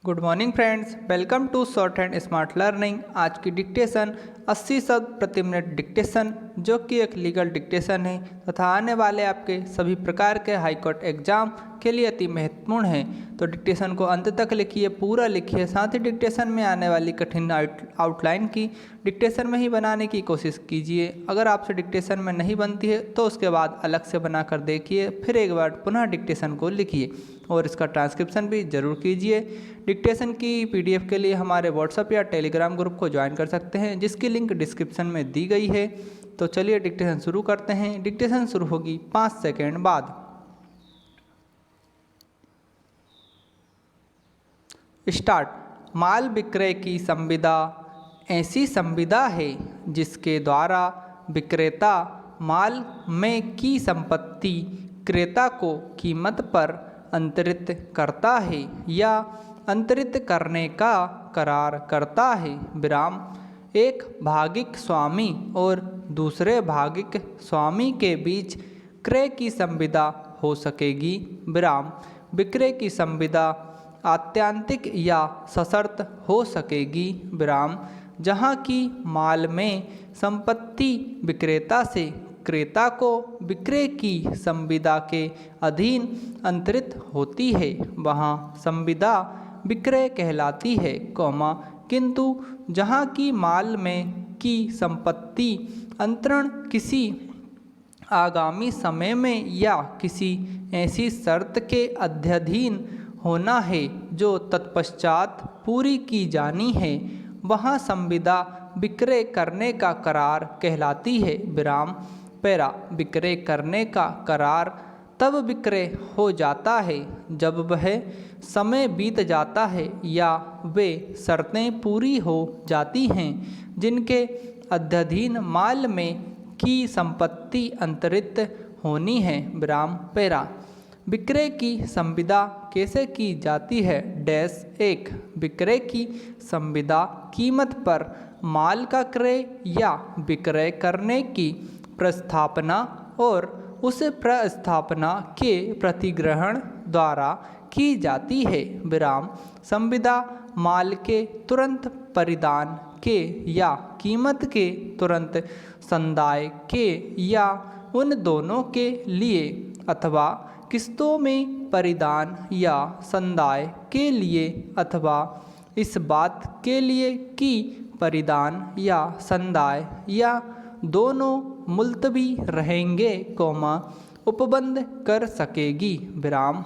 Good morning friends, welcome to short and smart learning. आज की dictation 80 शब्द प्रति मिनट डिक्टेशन, जो कि एक लीगल डिक्टेशन है तथा आने वाले आपके सभी प्रकार के हाई कोर्ट एग्जाम के लिए अति महत्वपूर्ण है। तो डिक्टेशन को अंत तक लिखिए, पूरा लिखिए। साथ ही डिक्टेशन में आने वाली कठिन आउटलाइन की डिक्टेशन में ही बनाने की कोशिश कीजिए। अगर आपसे डिक्टेशन में नहीं बनती है तो उसके बाद अलग से बना कर देखिए, फिर एक बार पुनः डिक्टेशन को लिखिए और इसका ट्रांसक्रिप्शन भी जरूर कीजिए। डिक्टेशन की पीडीएफ के लिए हमारे व्हाट्सएप या टेलीग्राम ग्रुप को ज्वाइन कर सकते हैं, जिसकी लिंक डिस्क्रिप्शन में दी गई है। तो चलिए डिक्टेशन शुरू करते हैं। डिक्टेशन शुरू होगी 5 सेकेंड बाद। स्टार्ट। माल विक्रय की संविदा ऐसी संविदा है जिसके द्वारा विक्रेता माल में की संपत्ति क्रेता को कीमत पर अंतरित करता है या अंतरित करने का करार करता है। विराम। एक भागिक स्वामी और दूसरे भागिक स्वामी के बीच क्रय की संविदा हो सकेगी। विराम। विक्रय की संविदा आत्यांतिक या सशर्त हो सकेगी। विराम। जहाँ की माल में संपत्ति विक्रेता से क्रेता को विक्रय की संविदा के अधीन अंतरित होती है, वहाँ संविदा विक्रय कहलाती है, किंतु जहाँ की माल में की संपत्ति अंतरण किसी आगामी समय में या किसी ऐसी शर्त के अध्यधीन होना है जो तत्पश्चात पूरी की जानी है, वहाँ संविदा विक्रय करने का करार कहलाती है। विराम। पैरा। विक्रय करने का करार तब विक्रय हो जाता है जब वह समय बीत जाता है या वे शर्तें पूरी हो जाती हैं जिनके अध्यधीन माल में की संपत्ति अंतरित होनी है। विराम। पैरा। विक्रय की संविदा कैसे की जाती है? डैश। 1। विक्रय की संविदा कीमत पर माल का क्रय या विक्रय करने की प्रस्थापना और उस प्रस्थापना के प्रतिग्रहण द्वारा की जाती है। विराम। संविदा माल के तुरंत परिधान के या कीमत के तुरंत संदाय के या उन दोनों के लिए अथवा किस्तों में परिधान या संदाय के लिए अथवा इस बात के लिए कि परिधान या संदाय या दोनों मुलतवी रहेंगे, उपबंध कर सकेगी। विराम।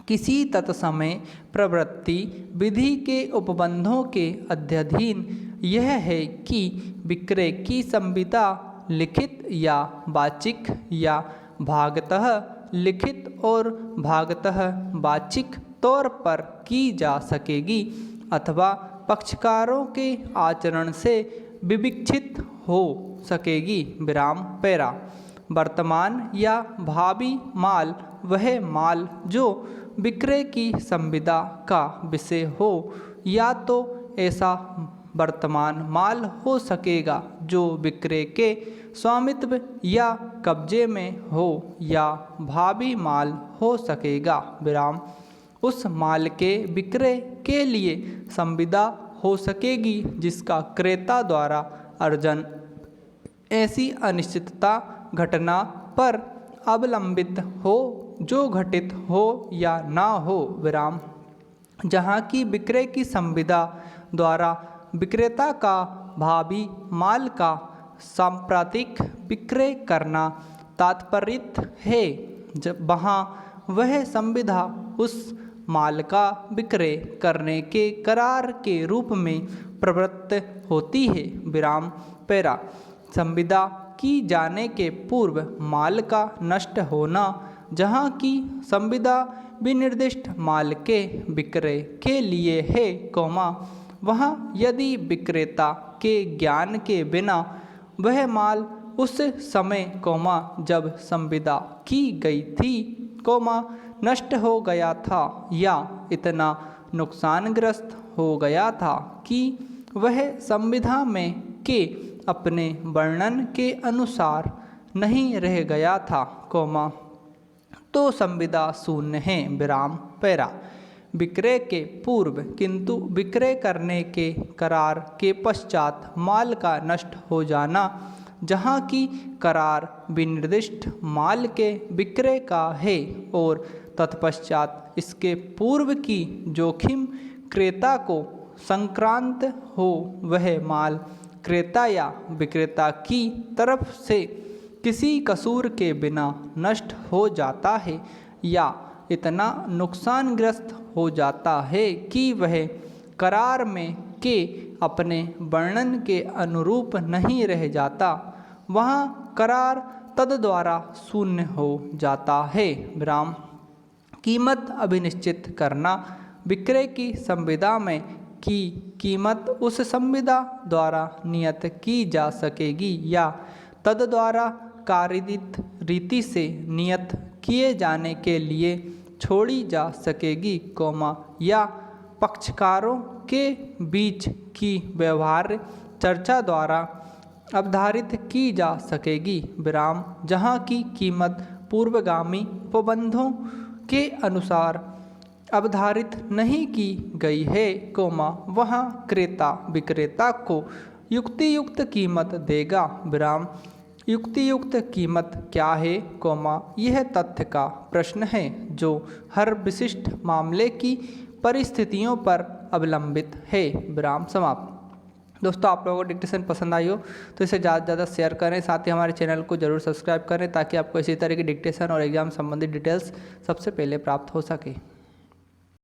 किसी तत्समय प्रवृत्ति विधि के उपबंधों के अध्यधीन यह है कि विक्रय की संविदा लिखित या वाचिक या भागतः लिखित और भागतः वाचिक तौर पर की जा सकेगी अथवा पक्षकारों के आचरण से विविक्षित हो सकेगी। विराम। पैरा। वर्तमान या भावी माल वह माल जो विक्रय की संविदा का विषय हो, या तो ऐसा वर्तमान माल हो सकेगा जो विक्रय के स्वामित्व या कब्जे में हो, या भावी माल हो सकेगा। विराम। उस माल के विक्रय के लिए संविदा हो सकेगी जिसका क्रेता द्वारा अर्जन ऐसी अनिश्चितता घटना पर अवलंबित हो जो घटित हो या ना हो। विराम। जहाँ की विक्रय की संविदा द्वारा विक्रेता का भावी माल का सांप्रतिक विक्रय करना तात्पर्य है, जब वहाँ वह संविदा उस माल का विक्रय करने के करार के रूप में प्रवृत्त होती है। विराम। पैरा। संविदा की जाने के पूर्व माल का नष्ट होना, जहाँ की संविदा विनिर्दिष्ट माल के विक्रय के लिए है, वहाँ यदि विक्रेता के ज्ञान के बिना वह माल उस समय, जब संविदा की गई थी, नष्ट हो गया था या इतना नुकसानग्रस्त हो गया था कि वह संविदा में के अपने वर्णन के अनुसार नहीं रह गया था, तो संविदा शून्य है। विराम। पैरा। विक्रय के पूर्व किंतु विक्रय करने के करार के पश्चात माल का नष्ट हो जाना, जहाँ की करार विनिर्दिष्ट माल के विक्रय का है और तत्पश्चात इसके पूर्व की जोखिम क्रेता को संक्रांत हो, वह माल क्रेता या विक्रेता की तरफ से किसी कसूर के बिना नष्ट हो जाता है या इतना नुकसानग्रस्त हो जाता है कि वह करार में के अपने वर्णन के अनुरूप नहीं रह जाता, वहाँ करार तद द्वारा शून्य हो जाता है। विराम। कीमत अभिनिश्चित करना। विक्रय की संविदा में की कीमत उस संविदा द्वारा नियत की जा सकेगी या तद द्वारा कारित रीति से नियत किए जाने के लिए छोड़ी जा सकेगी, या पक्षकारों के बीच की व्यवहार्य चर्चा द्वारा अवधारित की जा सकेगी। विराम। जहाँ की कीमत पूर्वगामी उपबंधों के अनुसार अवधारित नहीं की गई है, वहाँ क्रेता विक्रेता को युक्तियुक्त कीमत देगा। विराम। युक्तियुक्त कीमत क्या है, यह तथ्य का प्रश्न है जो हर विशिष्ट मामले की परिस्थितियों पर अवलंबित है। विराम समाप्त। दोस्तों, आप लोगों को डिक्टेशन पसंद आई हो तो इसे ज़्यादा से ज़्यादा शेयर करें, साथ ही हमारे चैनल को जरूर सब्सक्राइब करें ताकि आपको इसी तरह की डिक्टेशन और एग्जाम संबंधित डिटेल्स सबसे पहले प्राप्त हो सके।